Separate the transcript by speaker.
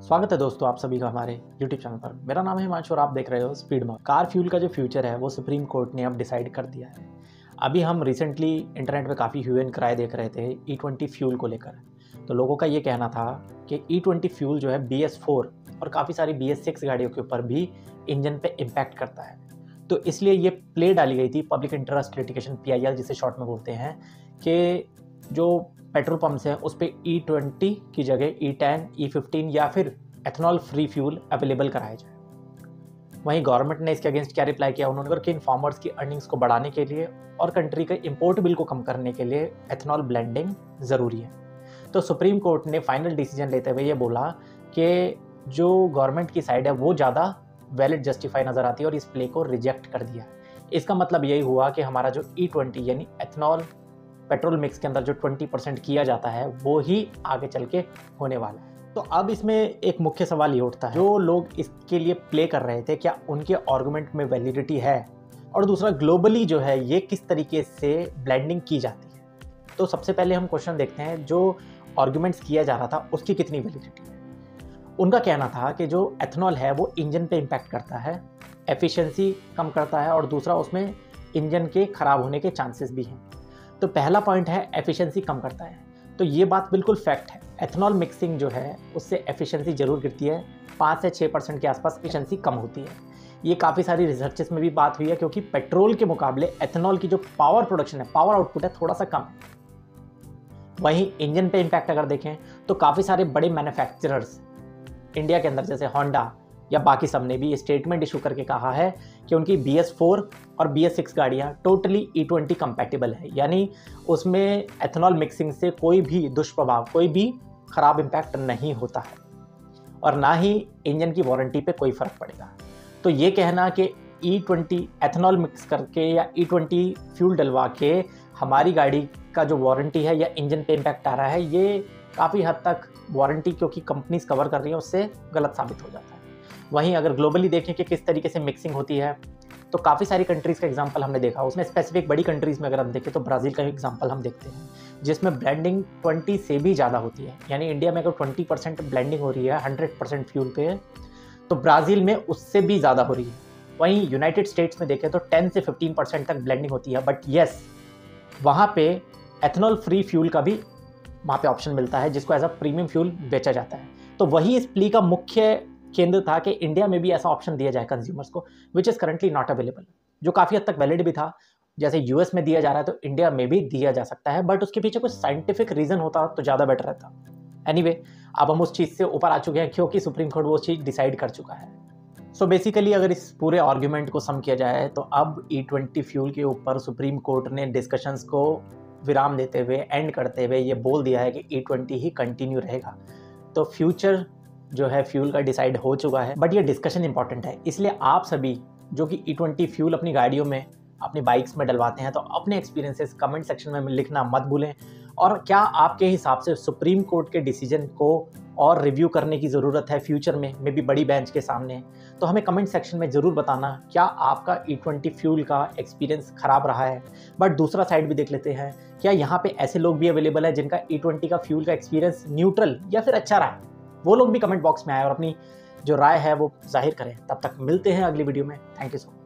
Speaker 1: स्वागत है दोस्तों आप सभी का हमारे YouTube चैनल पर। मेरा नाम है हिमांशु और आप देख रहे हो स्पीड मार्क। कार फ्यूल का जो फ्यूचर है वो सुप्रीम कोर्ट ने अब डिसाइड कर दिया है। अभी हम रिसेंटली इंटरनेट पे काफ़ी ह्यू एंड क्राई देख रहे थे E20 फ्यूल को लेकर। तो लोगों का ये कहना था कि E20 फ्यूल जो है BS4 और काफ़ी सारी BS6 गाड़ियों के ऊपर भी इंजन पे इम्पैक्ट करता है। तो इसलिए ये प्ले डाली गई थी पब्लिक इंटरेस्ट लिटिगेशन PIL जिसे शॉर्ट में बोलते हैं, कि जो पेट्रोल पंप्स हैं उस पर E20 की जगह E10, E15 या फिर एथनॉल फ्री फ्यूल अवेलेबल कराया जाए। वहीं गवर्नमेंट ने इसके अगेंस्ट क्या रिप्लाई किया, उन्होंने कहा कि इन फार्मर्स की अर्निंग्स को बढ़ाने के लिए और कंट्री के इंपोर्ट बिल को कम करने के लिए एथनॉल ब्लेंडिंग ज़रूरी है। तो सुप्रीम कोर्ट ने फाइनल डिसीजन लेते हुए ये बोला कि जो गवर्नमेंट की साइड है वो ज़्यादा वैलिड जस्टिफाई नज़र आती है और इस प्ले को रिजेक्ट कर दिया। इसका मतलब यही हुआ कि हमारा जो E20 यानी एथनॉल पेट्रोल मिक्स के अंदर जो 20% किया जाता है वो ही आगे चल के होने वाला है। तो अब इसमें एक मुख्य सवाल ये उठता है, जो लोग इसके लिए प्ले कर रहे थे क्या उनके आर्गुमेंट में वैलिडिटी है, और दूसरा ग्लोबली जो है ये किस तरीके से ब्लेंडिंग की जाती है। तो सबसे पहले हम क्वेश्चन देखते हैं, जो आर्गुमेंट्स किया जा रहा था उसकी कितनी वैलिडिटी है। उनका कहना था कि जो एथनॉल है वो इंजन पे इम्पैक्ट करता है, एफिशिएंसी कम करता है और दूसरा उसमें इंजन के ख़राब होने के चांसेस भी हैं। तो पहला पॉइंट है एफिशिएंसी कम करता है, तो ये बात बिल्कुल फैक्ट है। एथनॉल मिक्सिंग जो है उससे एफिशिएंसी जरूर गिरती है, 5 से 6% के आसपास एफिशिएंसी कम होती है। ये काफ़ी सारी रिसर्चेस में भी बात हुई है, क्योंकि पेट्रोल के मुकाबले एथनॉल की जो पावर प्रोडक्शन है, पावर आउटपुट है, थोड़ा सा कम है। वहीं इंजन पे इम्पैक्ट अगर देखें तो काफ़ी सारे बड़े मैन्युफैक्चरर्स इंडिया के अंदर जैसे होंडा या बाकी सब ने भी स्टेटमेंट इशू करके कहा है कि उनकी BS4 और BS6 गाड़ियाँ टोटली E20 कंपैटिबल है, यानी उसमें एथनॉल मिक्सिंग से कोई भी दुष्प्रभाव, कोई भी ख़राब इम्पैक्ट नहीं होता है और ना ही इंजन की वारंटी पे कोई फ़र्क पड़ेगा। तो ये कहना कि E20 एथनॉल मिक्स करके या E20 फ्यूल डलवा के हमारी गाड़ी का जो वारंटी है या इंजन पे इम्पैक्ट आ रहा है, ये काफ़ी हद तक वारंटी क्योंकि कंपनीज कवर कर रही हैं उससे गलत साबित हो जाता है। वहीं अगर ग्लोबली देखें कि किस तरीके से मिक्सिंग होती है, तो काफ़ी सारी कंट्रीज़ का एग्जांपल हमने देखा। उसमें स्पेसिफिक बड़ी कंट्रीज़ में अगर हम देखें तो ब्राज़ील का एग्जांपल हम देखते हैं, जिसमें ब्लेंडिंग 20 से भी ज़्यादा होती है। यानी इंडिया में अगर 20% ब्लेंडिंग हो रही है 100% फ्यूल पे, तो ब्राज़ील में उससे भी ज़्यादा हो रही है। वहीं यूनाइटेड स्टेट्स में देखें तो 10 से 15% तक ब्लेंडिंग होती है। बट येस, वहाँ पे एथनॉल फ्री फ्यूल का भी वहाँ पे ऑप्शन मिलता है, जिसको एज अ प्रीमियम फ्यूल बेचा जाता है। तो वही इस प्ली का मुख्य केंद्र था कि इंडिया में भी ऐसा ऑप्शन दिया जाए कंज्यूमर्स को, which is currently not available, जो काफ़ी हद तक वैलिड भी था। जैसे यूएस में दिया जा रहा है तो इंडिया में भी दिया जा सकता है, बट उसके पीछे कुछ साइंटिफिक रीज़न होता तो ज़्यादा बेटर रहता। एनीवे, अब हम उस चीज़ से ऊपर आ चुके हैं क्योंकि सुप्रीम कोर्ट वो चीज़ डिसाइड कर चुका है। सो बेसिकली अगर इस पूरे आर्ग्यूमेंट को सम किया जाए तो अब E20 फ्यूल के ऊपर सुप्रीम कोर्ट ने डिस्कशंस को विराम देते हुए, एंड करते हुए ये बोल दिया है कि E20 ही कंटिन्यू रहेगा। तो फ्यूचर जो है फ्यूल का डिसाइड हो चुका है, बट ये डिस्कशन इंपॉर्टेंट है। इसलिए आप सभी जो कि E20 फ्यूल अपनी गाड़ियों में, अपनी बाइक्स में डलवाते हैं, तो अपने एक्सपीरियंसेस कमेंट सेक्शन में लिखना मत भूलें। और क्या आपके हिसाब से सुप्रीम कोर्ट के डिसीजन को और रिव्यू करने की ज़रूरत है फ्यूचर में, मे बी बड़ी बेंच के सामने, तो हमें कमेंट सेक्शन में ज़रूर बताना। क्या आपका E20 फ्यूल का एक्सपीरियंस ख़राब रहा है? बट दूसरा साइड भी देख लेते हैं, क्या यहाँ पे ऐसे लोग भी अवेलेबल है जिनका E20 का फ्यूल का एक्सपीरियंस न्यूट्रल या फिर अच्छा रहा है? वो लोग भी कमेंट बॉक्स में आए और अपनी जो राय है वो जाहिर करें। तब तक मिलते हैं अगली वीडियो में। Thank you so much.